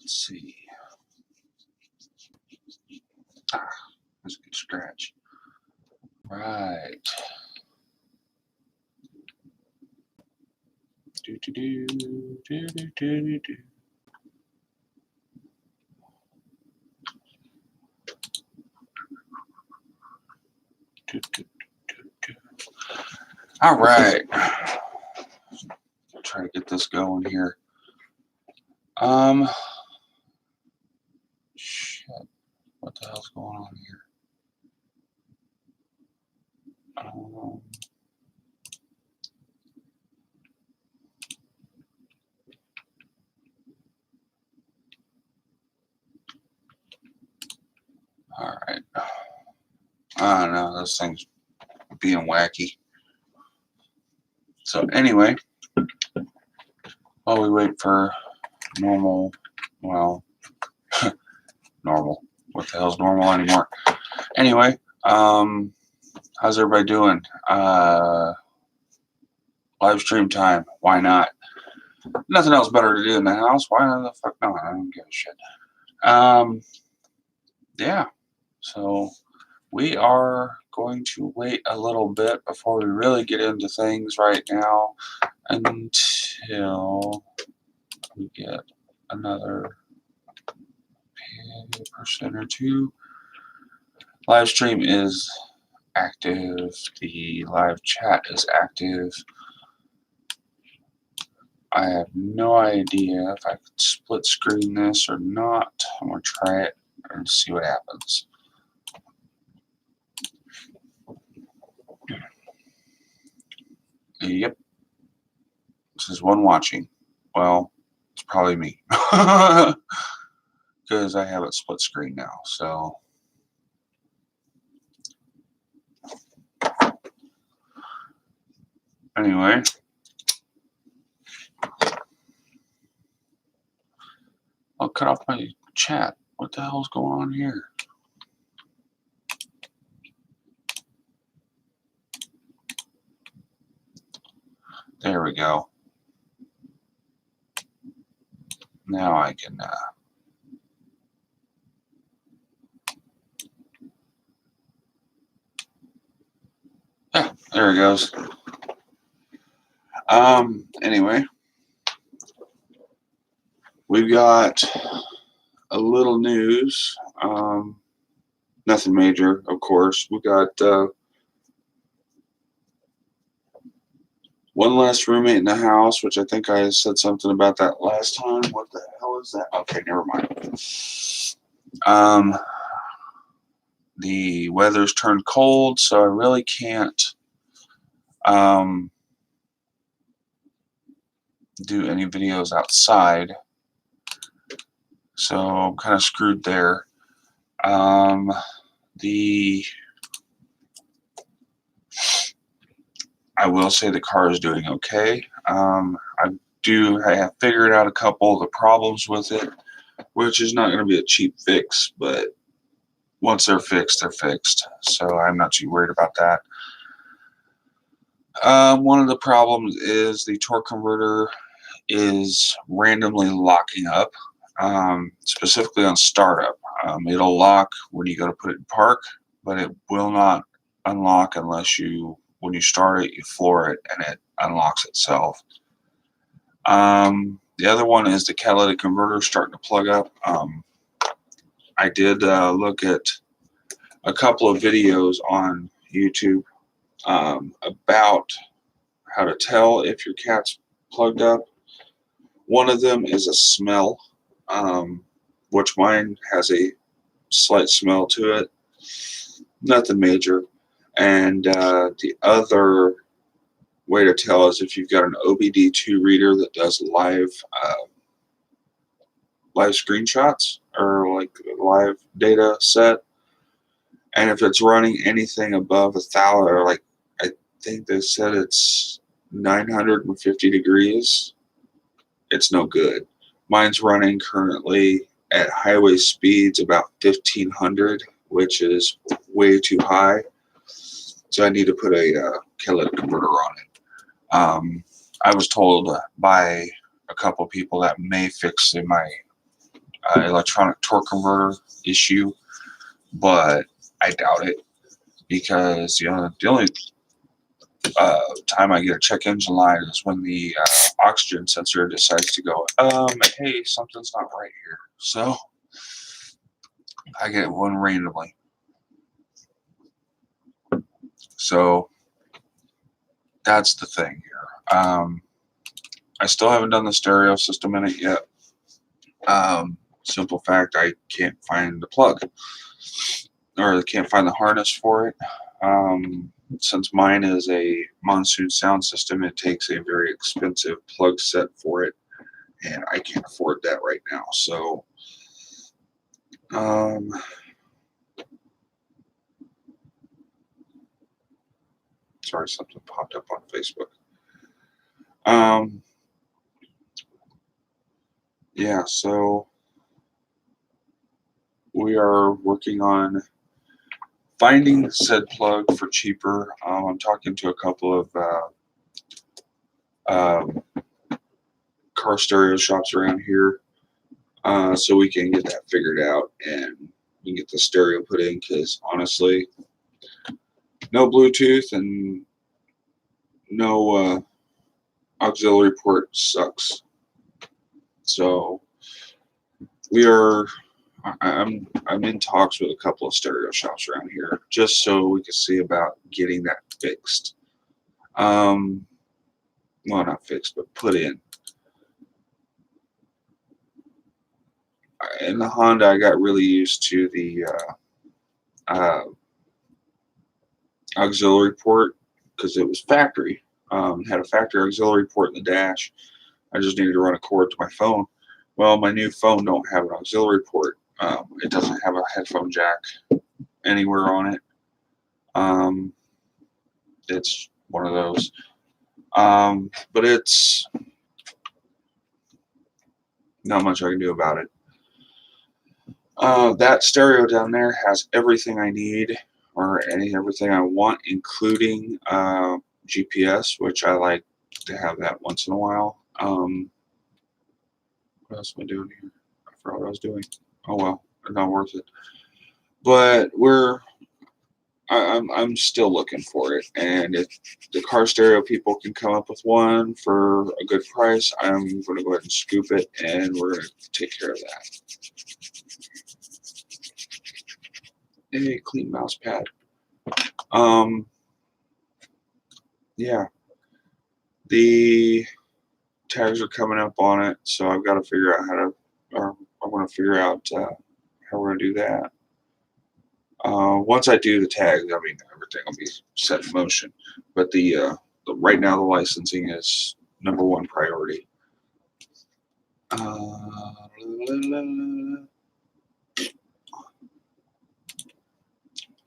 Let's see. That's a good scratch. Right. Do do do do do do do do. Do, do, do, do. All right. Try to get this going here. Shit. What the hell's going on here? All right. I don't know. This thing's being wacky. So anyway, while we wait for normal, well, normal. What the hell's normal anymore? Anyway, how's everybody doing? Live stream time. Why not? Nothing else better to do in the house. Why the fuck not? I don't give a shit. Yeah. So we are going to wait a little bit before we really get into things right now until we get another person or two. Live stream is active. The live chat is active. I have no idea if I could split screen this or not. I'm going to try it and see what happens. Yep. This is one watching. Well, it's probably me. Because I have it split screen now. So anyway. I'll cut off my chat. What the hell's going on here? There we go. Now I can yeah, there it goes. Anyway, we've got a little news. Nothing major, of course. We got one less roommate in the house, which I think I said something about that last time. What the hell is that? Okay, never mind. The weather's turned cold, so I really can't do any videos outside. So I'm kind of screwed there. I will say the car is doing okay. I have figured out a couple of the problems with it, which is not going to be a cheap fix, but once they're fixed, they're fixed. So I'm not too worried about that. One of the problems is the torque converter is randomly locking up, specifically on startup. It'll lock when you go to put it in park, but it will not unlock unless when you start it, you floor it and it unlocks itself. The other one is the catalytic converter starting to plug up. I did look at a couple of videos on YouTube about how to tell if your cat's plugged up. One of them is a smell, which mine has a slight smell to it. Nothing major. And the other way to tell is if you've got an OBD2 reader that does live screenshots or like live data set, and if it's running anything above 1,000, or like I think they said it's 950 degrees, it's no good. Mine's running currently at highway speeds about 1,500, which is way too high. So I need to put a catalytic converter on it. I was told by a couple people that may fix my electronic torque converter issue, but I doubt it because the only time I get a check engine light is when the oxygen sensor decides to go, hey, something's not right here. So I get one randomly. So that's the thing here. I still haven't done the stereo system in it yet. Simple fact, I can't find the plug, or I can't find the harness for it. Since mine is a Monsoon sound system, it takes a very expensive plug set for it, and I can't afford that right now. So, sorry, something popped up on Facebook. Yeah, so we are working on finding said plug for cheaper. I'm talking to a couple of car stereo shops around here, so we can get that figured out and we can get the stereo put in, because honestly, no Bluetooth and no auxiliary port sucks. So we are I'm in talks with a couple of stereo shops around here just so we can see about getting that fixed. Well, not fixed, but put in. In the Honda, I got really used to the auxiliary port because it was factory. Had a factory auxiliary port in the dash. I just needed to run a cord to my phone. Well, my new phone don't have an auxiliary port. It doesn't have a headphone jack anywhere on it. It's one of those. But it's not much I can do about it. That stereo down there has everything I need, or everything I want, including GPS, which I like to have that once in a while. What else am I doing here? I forgot what I was doing. Oh well, it's not worth it. But I'm still looking for it, and if the car stereo people can come up with one for a good price, I'm going to go ahead and scoop it, and we're going to take care of that. A clean mouse pad. Yeah, the tags are coming up on it, so I've got to figure out how to, or I want to figure out how we're going to do that. Once I do the tags, I mean, everything will be set in motion. But the right now, the licensing is #1 priority.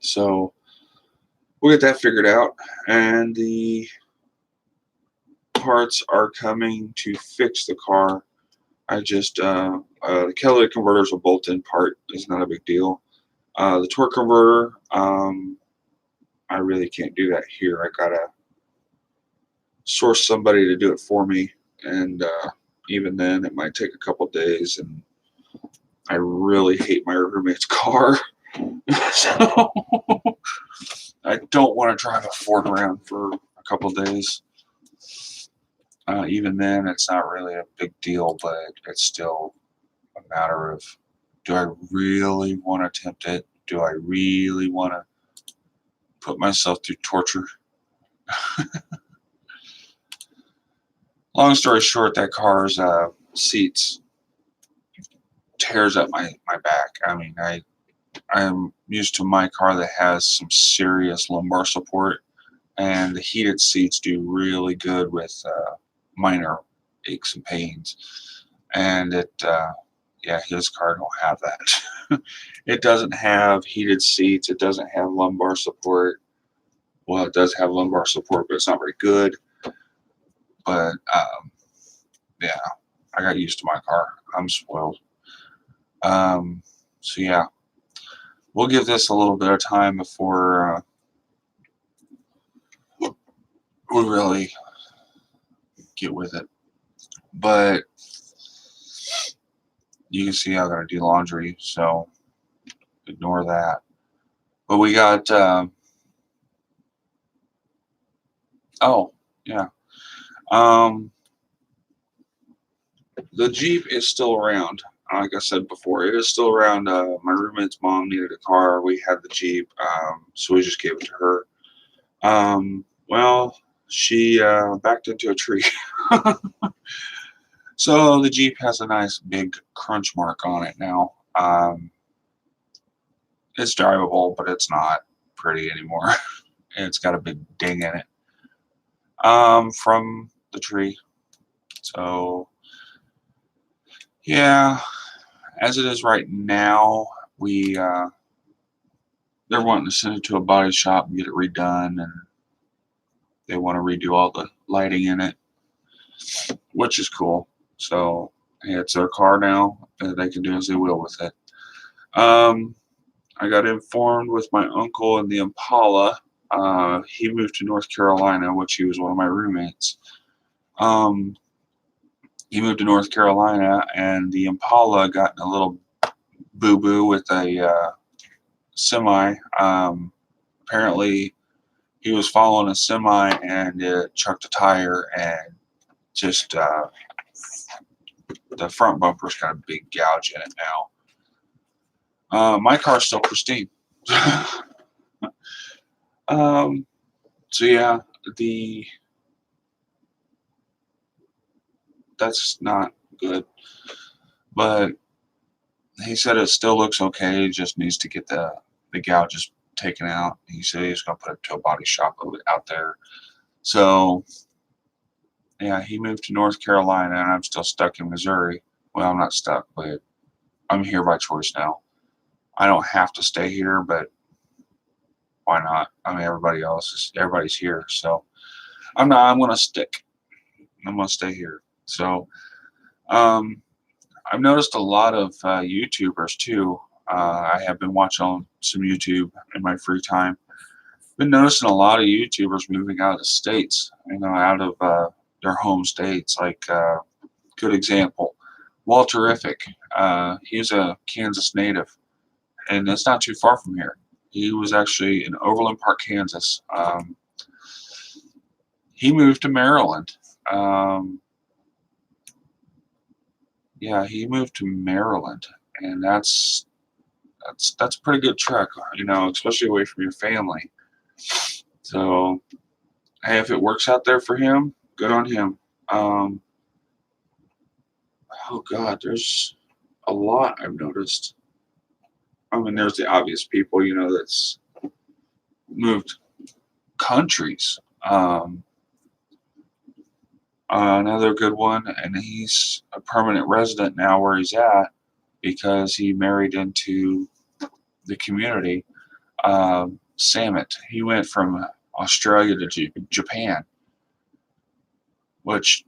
So we'll get that figured out, and the parts are coming to fix the car. I just the catalytic converter is a bolt-in part. It's not a big deal. The torque converter, I really can't do that here. I gotta source somebody to do it for me, and even then, it might take a couple days. And I really hate my roommate's car, so I don't want to drive a Ford around for a couple days. Even then, it's not really a big deal, but it's still a matter of, do I really want to attempt it? Do I really want to put myself through torture? Long story short, that car's seats tears up my back. I mean, I'm used to my car that has some serious lumbar support, and the heated seats do really good with minor aches and pains. And yeah, his car don't have that. It doesn't have heated seats. It doesn't have lumbar support. Well, it does have lumbar support, but it's not very good. But yeah, I got used to my car. I'm spoiled. So yeah, we'll give this a little bit of time before we really get with it. But You can see I gotta do laundry, so ignore that. But we got, oh, yeah. Um, the Jeep is still around. Like I said before, it is still around. My roommate's mom needed a car. We had the Jeep, so we just gave it to her. Well, she backed into a tree. So the Jeep has a nice big crunch mark on it now. It's drivable, but it's not pretty anymore. It's got a big ding in it from the tree. So yeah, as it is right now, we they're wanting to send it to a body shop and get it redone, and they want to redo all the lighting in it, which is cool. So yeah, it's their car now. They can do as they will with it. Um, I got informed with my uncle and the Impala. He moved to North Carolina, which he was one of my roommates. Um, he moved to North Carolina, and the Impala got in a little boo boo with a semi. Apparently, he was following a semi and it chucked a tire and just the front bumper's got a big gouge in it now. My car's still pristine. um, so yeah, the that's not good. But he said it still looks okay. He just needs to get the gouges taken out. He said he's gonna put it to a body shop out there. So yeah, he moved to North Carolina, and I'm still stuck in Missouri. Well, I'm not stuck, but I'm here by choice now. I don't have to stay here, but why not? I mean, everybody's here, so I'm not. I'm gonna stick. I'm gonna stay here. So um, I've noticed a lot of YouTubers too. I have been watching some YouTube in my free time. Been noticing a lot of YouTubers moving out of the states. Out of their home states. Like good example, Walterific. He's a Kansas native, and it's not too far from here. He was actually in Overland Park, Kansas. He moved to Maryland. Um, yeah, he moved to Maryland, and that's a pretty good trek, especially away from your family. So, hey, if it works out there for him, good on him. Um, oh God, there's a lot I've noticed. I mean, there's the obvious people, that's moved countries. Um, Another good one, and he's a permanent resident now where he's at because he married into the community. Samit. He went from Australia to Japan, which,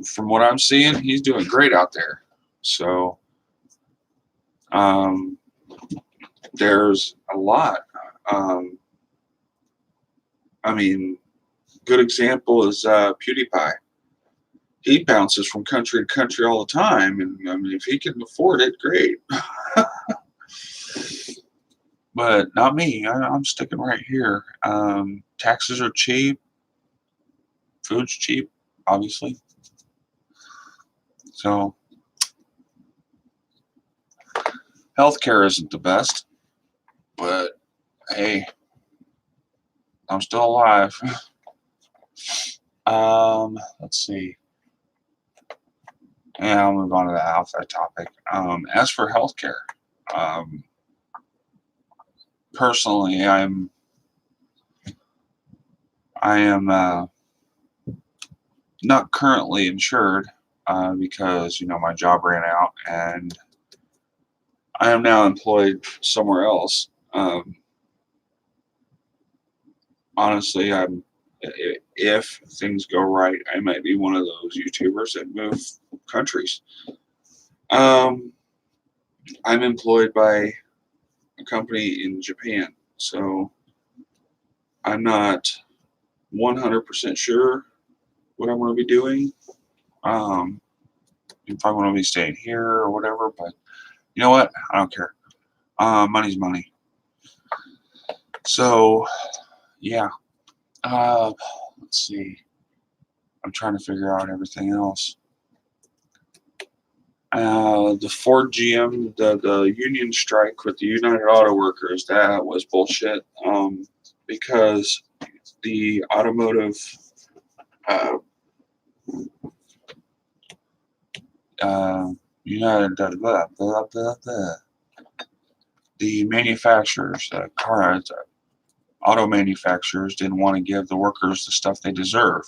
from what I'm seeing, he's doing great out there. So, um, there's a lot. Um, I mean, good example is PewDiePie. He bounces from country to country all the time, and I mean, if he can afford it, great. But not me. I'm sticking right here. Taxes are cheap. Food's cheap, obviously. So healthcare isn't the best, but hey, I'm still alive. Let's see. Yeah, I'll move on to that topic. As for healthcare, um, personally, I am not currently insured because my job ran out, and I am now employed somewhere else. Honestly, if things go right, I might be one of those YouTubers that move countries. Um, I'm employed by a company in Japan, so I'm not 100% sure what I'm going to be doing. Um, you probably want to be staying here or whatever, but you know what? I don't care. Money's money. So, yeah. Let's see. I'm trying to figure out everything else. The Ford GM, the union strike with the United Auto Workers, that was bullshit. Because the automotive uh, United blah, blah, blah, blah. The manufacturers, auto manufacturers didn't want to give the workers the stuff they deserve.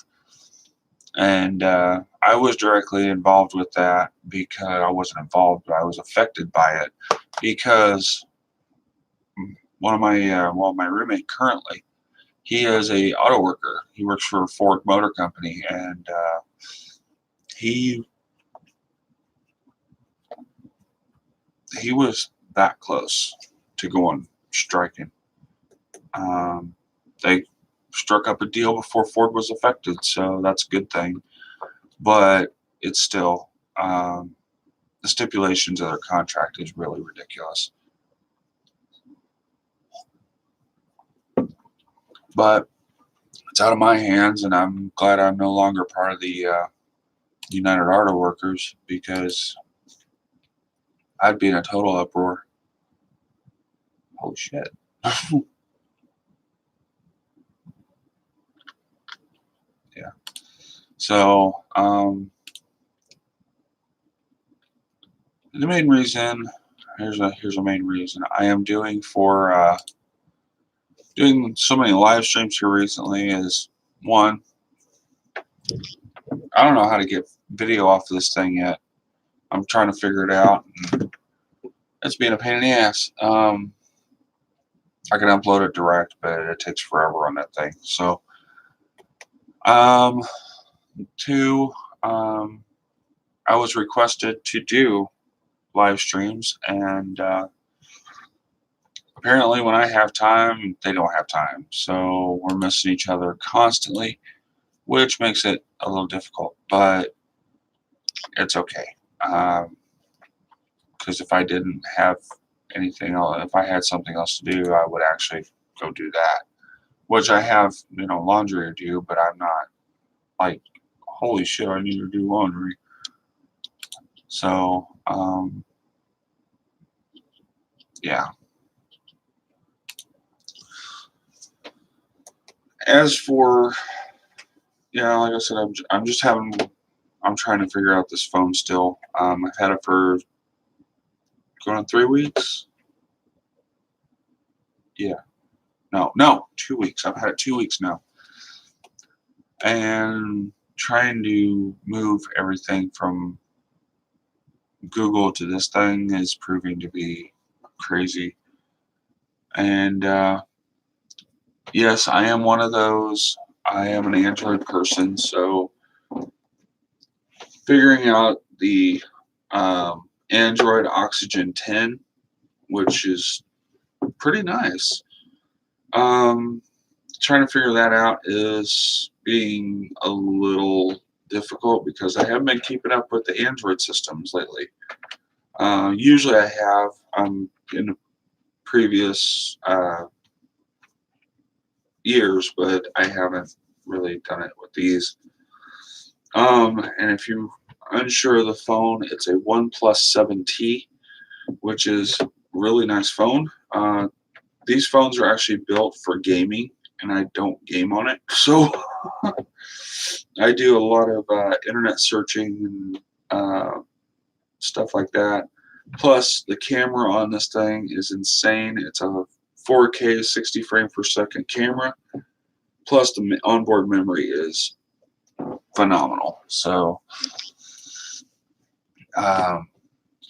And I was directly involved with that because I wasn't involved, but I was affected by it because one of my my roommate currently, he is a auto worker. He works for Ford Motor Company, and he was that close to going striking. They struck up a deal before Ford was affected, so that's a good thing. But it's still the stipulations of their contract is really ridiculous. But it's out of my hands, and I'm glad I'm no longer part of the United Auto Workers because I'd be in a total uproar. Holy shit. Yeah. So, the main reason, here's a main reason I am doing so many live streams here recently is, one, I don't know how to get video off of this thing yet. I'm trying to figure it out. And it's being a pain in the ass. I can upload it direct, but it takes forever on that thing. So, two, I was requested to do live streams, and apparently when I have time, they don't have time. So we're missing each other constantly, which makes it a little difficult, but it's okay. Because if I didn't have anything else, if I had something else to do, I would actually go do that. Which I have, laundry to do, but I'm not like, holy shit, I need to do laundry. So, yeah. As for, like I said, I'm trying to figure out this phone still. I've had it for going on 3 weeks. Yeah. No, 2 weeks. I've had it 2 weeks now. And trying to move everything from Google to this thing is proving to be crazy. And yes, I am one of those. I am an Android person, so figuring out the Android Oxygen 10, which is pretty nice. Trying to figure that out is being a little difficult because I haven't been keeping up with the Android systems lately. Usually I have. In the previous years, but I haven't really done it with these. And if you're unsure of the phone, it's a OnePlus 7T, which is a really nice phone. These phones are actually built for gaming, and I don't game on it. So I do a lot of internet searching and stuff like that. Plus, the camera on this thing is insane. It's a 4K 60 frame per second camera. Plus, the onboard memory is phenomenal. So,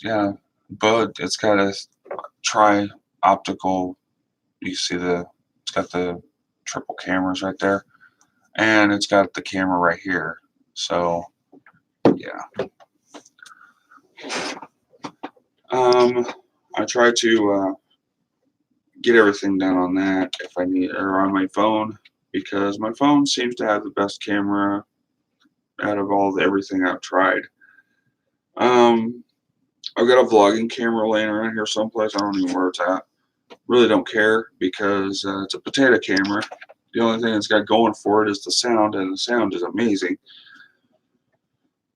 yeah, but it's got a tri-optical. You see it's got the triple cameras right there, and it's got the camera right here. So, yeah. I try to get everything done on that if I need, or on my phone, because my phone seems to have the best camera out of everything I've tried. I've got a vlogging camera laying around here someplace. I don't even know where it's at. Really don't care because it's a potato camera. The only thing it's got going for it is the sound, and the sound is amazing.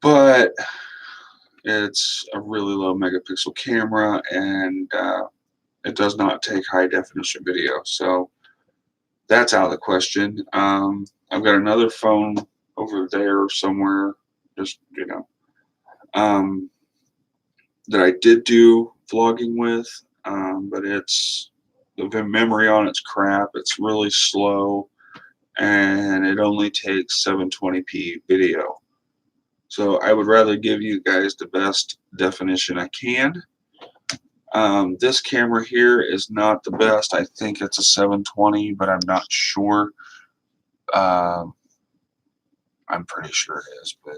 But it's a really low megapixel camera, and it does not take high definition video. So that's out of the question. I've got another phone over there somewhere, just that I did do vlogging with, but the memory on it's crap. It's really slow, and it only takes 720p video. So I would rather give you guys the best definition I can. This camera here is not the best. I think it's a 720, but I'm not sure. I'm pretty sure it is, but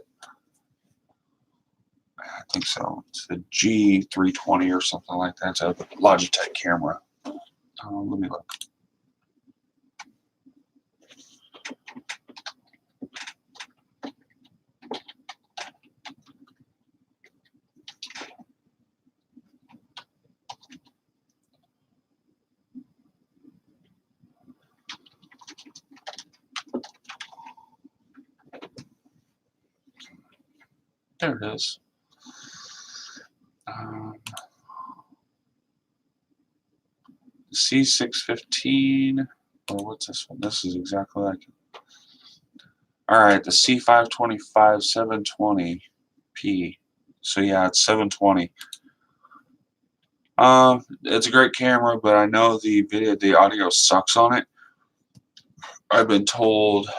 I think so. It's the G320 or something like that. It's a Logitech camera. Let me look. There it is. C615. Oh, what's this one? This is exactly like it. Alright, the C525 720p. So yeah, it's 720. It's a great camera, but I know the audio sucks on it. I've been told,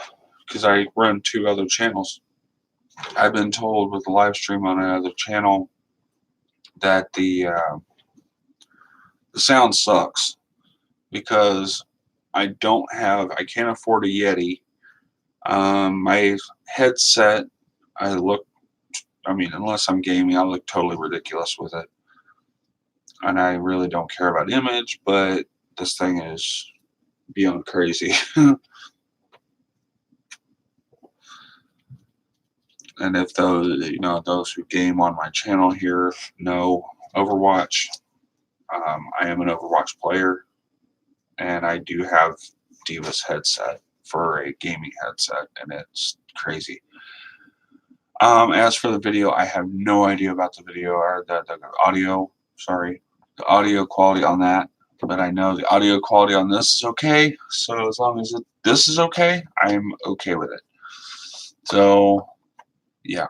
because I run 2 other channels, I've been told with the live stream on another channel that the sound sucks because I can't afford a Yeti. My headset, unless I'm gaming, I look totally ridiculous with it. And I really don't care about image, but this thing is beyond crazy. And if those who game on my channel here know Overwatch, I am an Overwatch player, and I do have Divus headset for a gaming headset, and it's crazy. As for the video, I have no idea about the video or the audio. Sorry, the audio quality on that, but I know the audio quality on this is okay. So as long as this is okay, I'm okay with it. So yeah.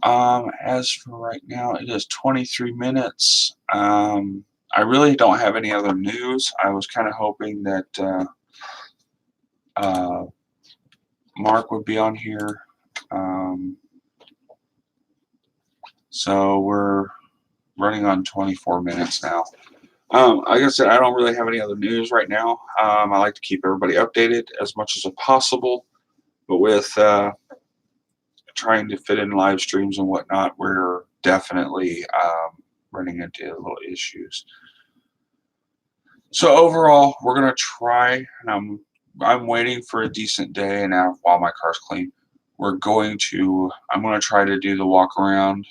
As for right now, it is 23 minutes. I really don't have any other news. I was kind of hoping that Mark would be on here. So we're running on 24 minutes now. Like I said, I don't really have any other news right now. I like to keep everybody updated as much as possible, but with trying to fit in live streams and whatnot, we're definitely running into little issues. So overall, we're gonna try, and I'm waiting for a decent day, and now while my car's clean, I'm gonna try to do the walk around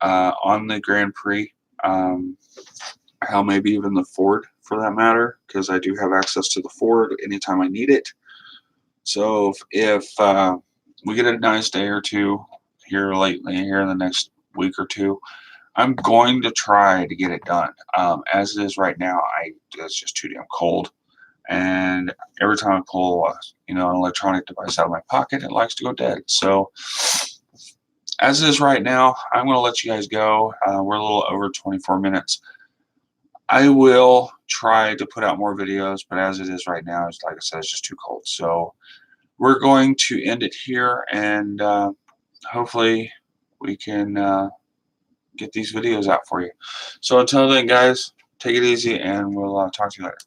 on the Grand Prix. Hell, maybe even the Ford for that matter, because I do have access to the Ford anytime I need it. So if we get a nice day or two here in the next week or two, I'm going to try to get it done. As it is right now, it's just too damn cold, and every time I pull an electronic device out of my pocket, it likes to go dead. So as it is right now, I'm going to let you guys go. We're a little over 24 minutes. I will try to put out more videos, but as it is right now, it's like I said, it's just too cold. So we're going to end it here, and hopefully we can get these videos out for you. So until then, guys, take it easy, and we'll talk to you later.